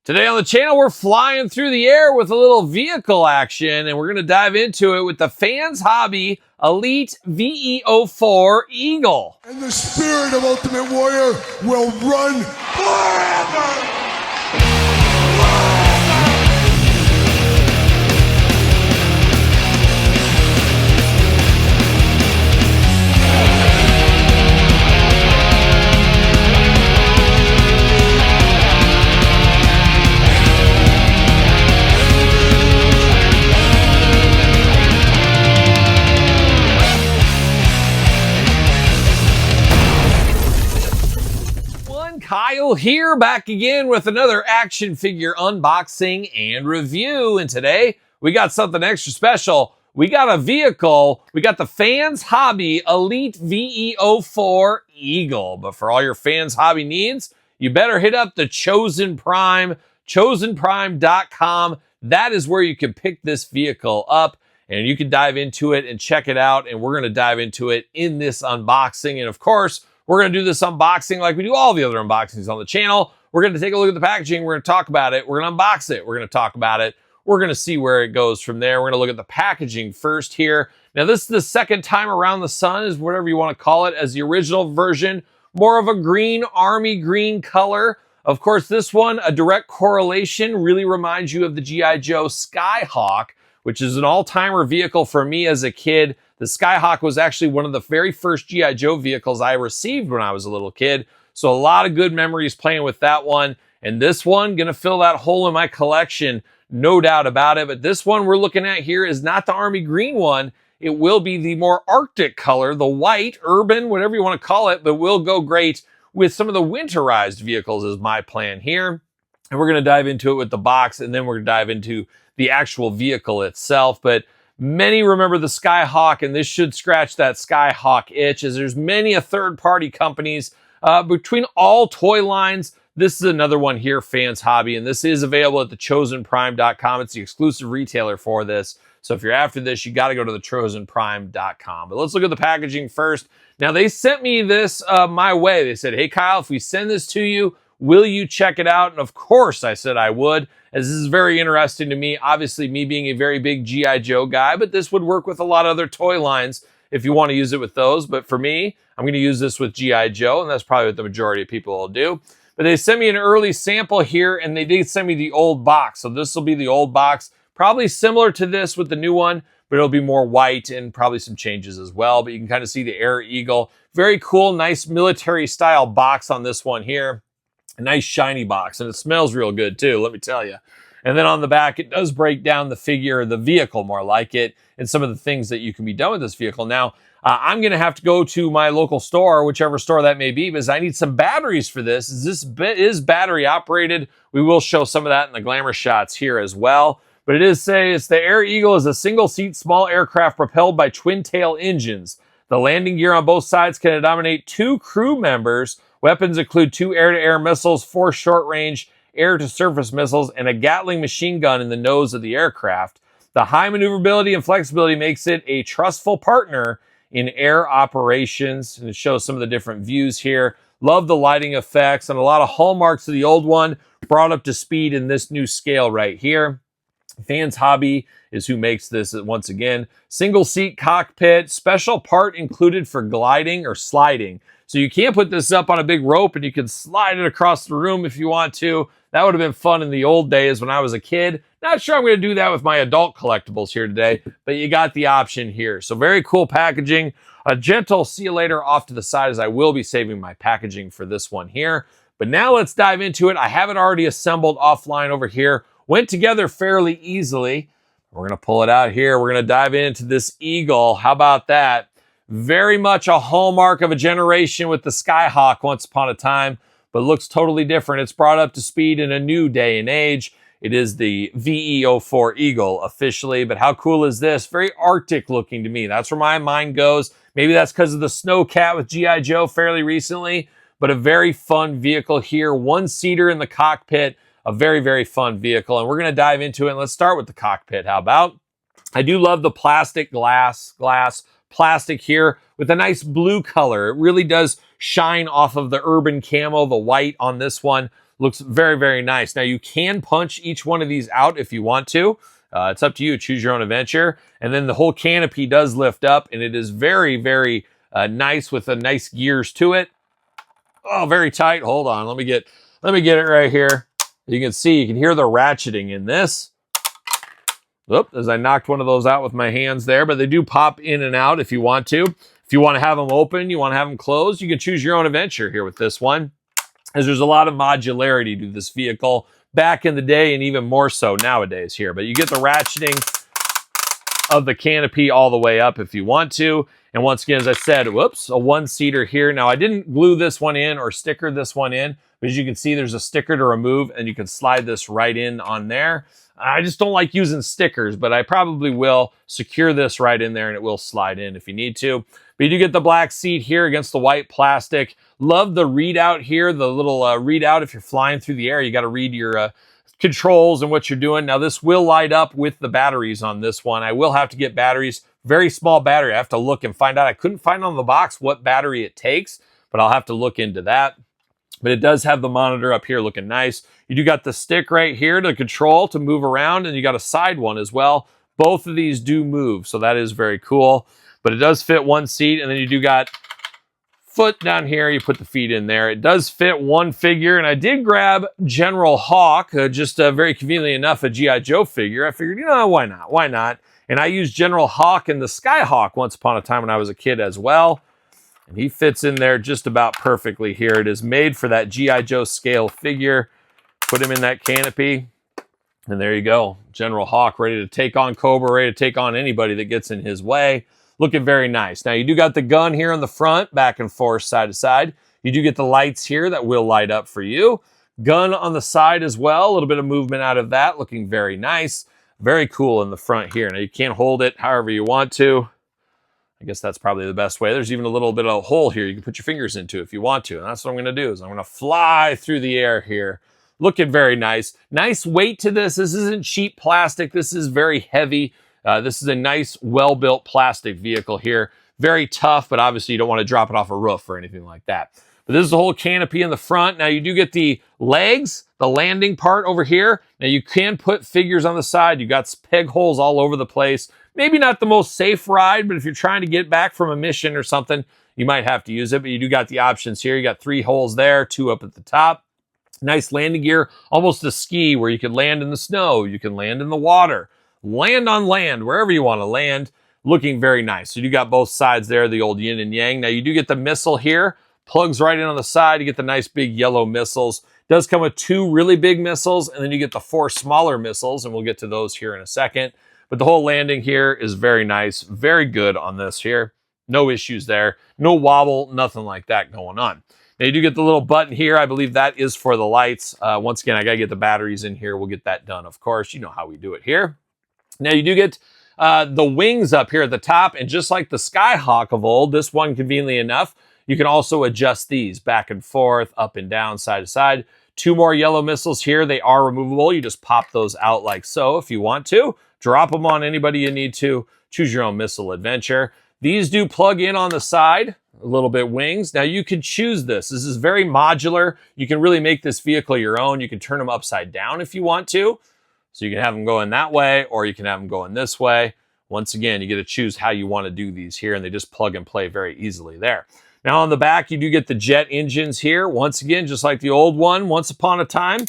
Today on the channel, we're flying through the air with a little vehicle action, and we're going to dive into it with the Fans Hobby Elite VE-04 Eagle. And the spirit of Ultimate Warrior will run forever! Kyle here, back again with another action figure unboxing and review. And today we got something extra special. We got a vehicle. We got the Fans Hobby Elite VE-04 Eagle. But for all your Fans Hobby needs, you better hit up the Chosen Prime, chosenprime.com. That is where you can pick this vehicle up and you can dive into it and check it out. And we're going to dive into it in this unboxing. And of course, we're going to do this unboxing like we do all the other unboxings on the channel. We're going to take a look at the packaging. We're going to talk about it. We're going to unbox it. We're going to talk about it. We're going to see where it goes from there. We're going to look at the packaging first here. Now, this is the second time around the sun, is whatever you want to call it, as the original version. More of a green, army green color. Of course, this one, a direct correlation, really reminds you of the G.I. Joe Skyhawk, which is an all-timer vehicle for me as a kid. The Skyhawk was actually one of the very first G.I. Joe vehicles I received when I was a little kid. So a lot of good memories playing with that one. And this one, gonna fill that hole in my collection, no doubt about it. But this one we're looking at here is not the army green one. It will be the more Arctic color, the white, urban, whatever you want to call it, but will go great with some of the winterized vehicles is my plan here. And we're gonna dive into it with the box, and then we're gonna dive into the actual vehicle itself. But many remember the Skyhawk, and this should scratch that Skyhawk itch, as there's many a third-party companies between all toy lines. This is another one here, Fans Hobby, and this is available at thechosenprime.com. It's the exclusive retailer for this. So if you're after this, you got to go to thechosenprime.com. But let's look at the packaging first. Now, they sent me this my way. They said, hey, Kyle, if we send this to you, will you check it out? And of course, I said I would, as this is very interesting to me. Obviously, me being a very big G.I. Joe guy, but this would work with a lot of other toy lines if you want to use it with those. But for me, I'm going to use this with G.I. Joe, and that's probably what the majority of people will do. But they sent me an early sample here, and they did send me the old box. So this will be the old box, probably similar to this with the new one, but it'll be more white and probably some changes as well. But you can kind of see the Air Eagle. Very cool, nice military-style box on this one here. A nice shiny box, and it smells real good too, let me tell you. And then on the back, it does break down the figure, the vehicle more like it, and some of the things that you can be done with this vehicle. Now, I'm going to have to go to my local store, whichever store that may be, because I need some batteries for this. This is battery operated. We will show some of that in the glamour shots here as well. But it is say it's the Air Eagle is a single-seat small aircraft propelled by twin-tail engines. The landing gear on both sides can accommodate 2 crew members. Weapons include 2 air-to-air missiles, 4 short-range air-to-surface missiles, and a Gatling machine gun in the nose of the aircraft. The high maneuverability and flexibility makes it a trustful partner in air operations. And it shows some of the different views here. Love the lighting effects, and a lot of hallmarks of the old one brought up to speed in this new scale right here. Fans Hobby is who makes this once again. Single seat cockpit, special part included for gliding or sliding. So you can't put this up on a big rope and you can slide it across the room if you want to. That would have been fun in the old days when I was a kid. Not sure I'm going to do that with my adult collectibles here today, but you got the option here. So very cool packaging. A gentle see you later off to the side, as I will be saving my packaging for this one here. But now let's dive into it. I have it already assembled offline over here. Went together fairly easily. We're going to pull it out here. We're going to dive into this Eagle. How about that? Very much a hallmark of a generation with the Skyhawk once upon a time, but looks totally different. It's brought up to speed in a new day and age. It is the VE-04 Eagle officially, but how cool is this? Very Arctic looking to me. That's where my mind goes. Maybe that's because of the Snowcat with G.I. Joe fairly recently, but a very fun vehicle here. 1-seater in the cockpit, a very, very fun vehicle. And we're going to dive into it. And let's start with the cockpit. How about? I do love the plastic glass plastic here with a nice blue color. It really does shine off of the urban camo, the white on this one. Looks very, very nice. Now, you can punch each one of these out if you want to. It's up to you. Choose your own adventure. And then the whole canopy does lift up, and it is very, very nice with a nice gears to it. Oh, very tight. Hold on. Let me get it right here. You can see, you can hear the ratcheting in this. Oop, as I knocked one of those out with my hands there, but they do pop in and out if you want to. If you want to have them open, you want to have them closed, you can choose your own adventure here with this one, as there's a lot of modularity to this vehicle back in the day and even more so nowadays here. But you get the ratcheting of the canopy all the way up if you want to. And once again, as I said, whoops, a one-seater here. Now, I didn't glue this one in or sticker this one in, but as you can see, there's a sticker to remove, and you can slide this right in on there. I just don't like using stickers, but I probably will secure this right in there, and it will slide in if you need to. But you do get the black seat here against the white plastic. Love the readout here, the little readout if you're flying through the air. You got to read your controls and what you're doing. Now, this will light up with the batteries on this one. I will have to get batteries, very small battery. I have to look and find out. I couldn't find on the box what battery it takes, but I'll have to look into that. But it does have the monitor up here looking nice. You do got the stick right here to control, to move around, and you got a side one as well. Both of these do move, so that is very cool. But it does fit one seat, and then you do got foot down here. You put the feet in there. It does fit one figure, and I did grab General Hawk, just very conveniently enough, a G.I. Joe figure. I figured, you know, why not? Why not? And I used General Hawk and the Skyhawk once upon a time when I was a kid as well. And he fits in there just about perfectly here. It is made for that G.I. Joe scale figure. Put him in that canopy. And there you go. General Hawk ready to take on Cobra, ready to take on anybody that gets in his way. Looking very nice. Now, you do got the gun here on the front, back and forth, side to side. You do get the lights here that will light up for you. Gun on the side as well. A little bit of movement out of that. Looking very nice. Very cool in the front here. Now, you can't hold it however you want to. I guess that's probably the best way. There's even a little bit of a hole here you can put your fingers into if you want to. And that's what I'm going to do, is I'm going to fly through the air here. Looking very nice. Nice weight to this. This isn't cheap plastic. This is very heavy. This is a nice, well-built plastic vehicle here. Very tough, but obviously you don't want to drop it off a roof or anything like that. But this is the whole canopy in the front. Now, you do get the legs, the landing part over here. Now, you can put figures on the side. You got peg holes all over the place. Maybe not the most safe ride, but if you're trying to get back from a mission or something, you might have to use it. But you do got the options here. You got 3 holes there, 2 up at the top. Nice landing gear, almost a ski where you can land in the snow. You can land in the water, land on land, wherever you want to land. Looking very nice. So you got both sides there, the old yin and yang. Now, you do get the missile here. Plugs right in on the side. You get the nice big yellow missiles. Does come with 2 really big missiles, and then you get the 4 smaller missiles, and we'll get to those here in a second. But the whole landing here is very nice, very good on this here. No issues there. No wobble, nothing like that going on. Now, you do get the little button here. I believe that is for the lights. Once again, I got to get the batteries in here. We'll get that done, of course. You know how we do it here. Now, you do get the wings up here at the top, and just like the Skyhawk of old, this one, conveniently enough, you can also adjust these back and forth, up and down, side to side. 2 more yellow missiles here. They are removable. You just pop those out like so if you want to. Drop them on anybody you need to. Choose your own missile adventure. These do plug in on the side, a little bit wings. Now, you can choose this. This is very modular. You can really make this vehicle your own. You can turn them upside down if you want to. So you can have them going that way, or you can have them going this way. Once again, you get to choose how you want to do these here, and they just plug and play very easily there. Now, on the back, you do get the jet engines here. Once again, just like the old one, once upon a time,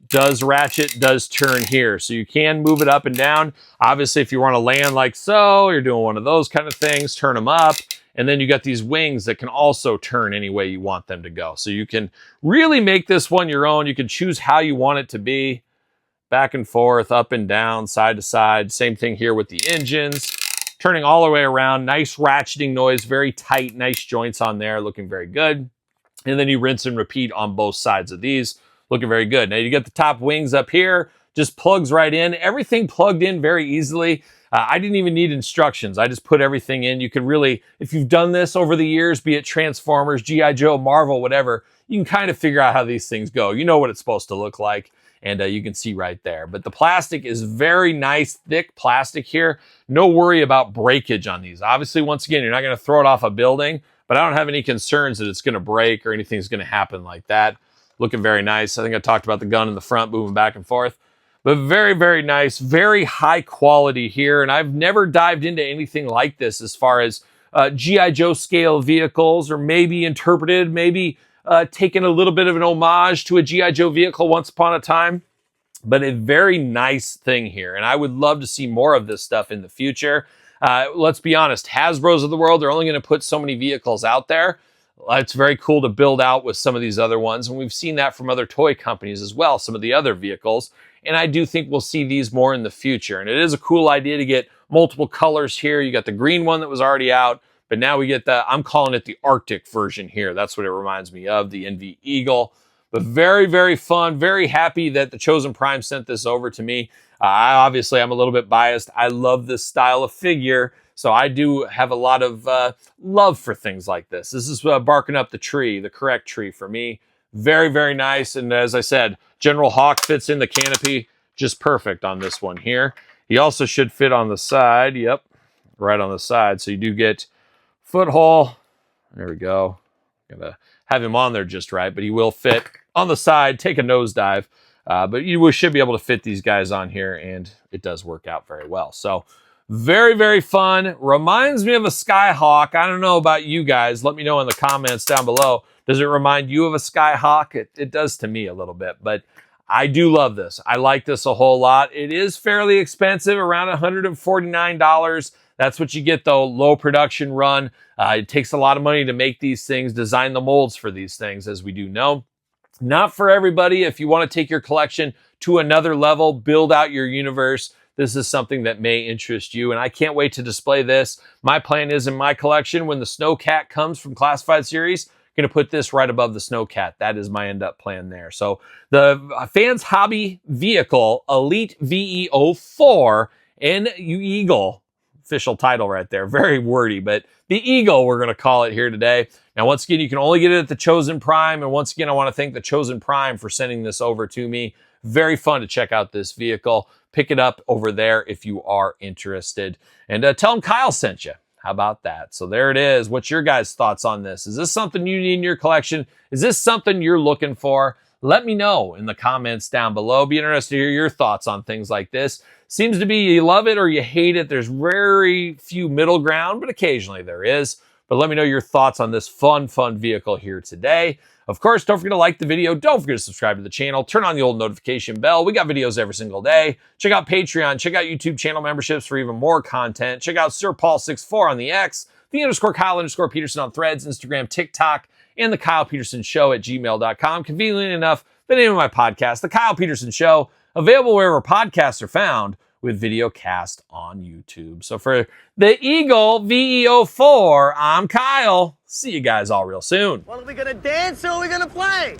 does ratchet, does turn here. So you can move it up and down. Obviously, if you want to land like so, you're doing one of those kind of things, turn them up. And then you got these wings that can also turn any way you want them to go. So you can really make this one your own. You can choose how you want it to be. Back and forth, up and down, side to side. Same thing here with the engines. Turning all the way around. Nice ratcheting noise. Very tight, nice joints on there. Looking very good. And then you rinse and repeat on both sides of these. Looking very good. Now, you get the top wings up here. Just plugs right in. Everything plugged in very easily. I didn't even need instructions. I just put everything in. You could really, if you've done this over the years, be it Transformers, G.I. Joe, Marvel, whatever, you can kind of figure out how these things go. You know what it's supposed to look like, and you can see right there. But the plastic is very nice, thick plastic here. No worry about breakage on these. Obviously, once again, you're not going to throw it off a building, but I don't have any concerns that it's going to break or anything's going to happen like that. looking very nice. I think I talked about the gun in the front moving back and forth. But very, very nice, very high quality here. And I've never dived into anything like this as far as G.I. Joe scale vehicles, or maybe interpreted, maybe taken a little bit of an homage to a G.I. Joe vehicle once upon a time. But a very nice thing here. And I would love to see more of this stuff in the future. Let's be honest, Hasbro's of the world, they're only going to put so many vehicles out there. It's very cool to build out with some of these other ones. And we've seen that from other toy companies as well, some of the other vehicles. And I do think we'll see these more in the future. And it is a cool idea to get multiple colors here. You got the green one that was already out, but now we get the, I'm calling it the Arctic version here. That's what it reminds me of, the NV Eagle. But very, very fun. Very happy that the Chosen Prime sent this over to me. Obviously, I'm a little bit biased. I love this style of figure. So I do have a lot of love for things like this. This is barking up the tree, the correct tree for me. Very, very nice. And as I said, General Hawk fits in the canopy just perfect on this one here. He also should fit on the side. Yep, right on the side. So you do get foothole. There we go. Gotta have him on there just right, but he will fit on the side, take a nosedive. But you should be able to fit these guys on here, and it does work out very well. So very, very fun. Reminds me of a Skyhawk. I don't know about you guys. Let me know in the comments down below. Does it remind you of a Skyhawk? It does to me a little bit, but I do love this. I like this a whole lot. It is fairly expensive, around $149. That's what you get though, low production run. It takes a lot of money to make these things, design the molds for these things, as we do know. Not for everybody. If you want to take your collection to another level, build out your universe, this is something that may interest you. And I can't wait to display this. My plan is in my collection, when the Snowcat comes from Classified Series, going to put this right above the Snowcat. That is my end-up plan there. So the Fans Hobby Vehicle Elite VE-04 and Eagle, official title right there. Very wordy, but the Eagle, we're going to call it here today. Now, once again, you can only get it at the Chosen Prime. And once again, I want to thank the Chosen Prime for sending this over to me. Very fun to check out this vehicle. Pick it up over there if you are interested. And tell them Kyle sent you. How about that? So there it is. What's your guys' thoughts on this? Is this something you need in your collection? Is this something you're looking for? Let me know in the comments down below. Be interested to hear your thoughts on things like this. Seems to be you love it or you hate it. There's very few middle ground, but occasionally there is. But let me know your thoughts on this fun vehicle here today. Of course, don't forget to like the video. Don't forget to subscribe to the channel. Turn on the old notification bell. We got videos every single day. Check out Patreon. Check out YouTube channel memberships for even more content. Check out Sir Paul64 on the X, _Kyle_Peterson on Threads, Instagram, TikTok, and TheKylePetersonShow at gmail.com. Conveniently enough, the name of my podcast, The Kyle Peterson Show, available wherever podcasts are found, with video cast on YouTube. So for the Eagle VE-04, I'm Kyle. See you guys all real soon. Well, are we gonna dance or are we gonna play?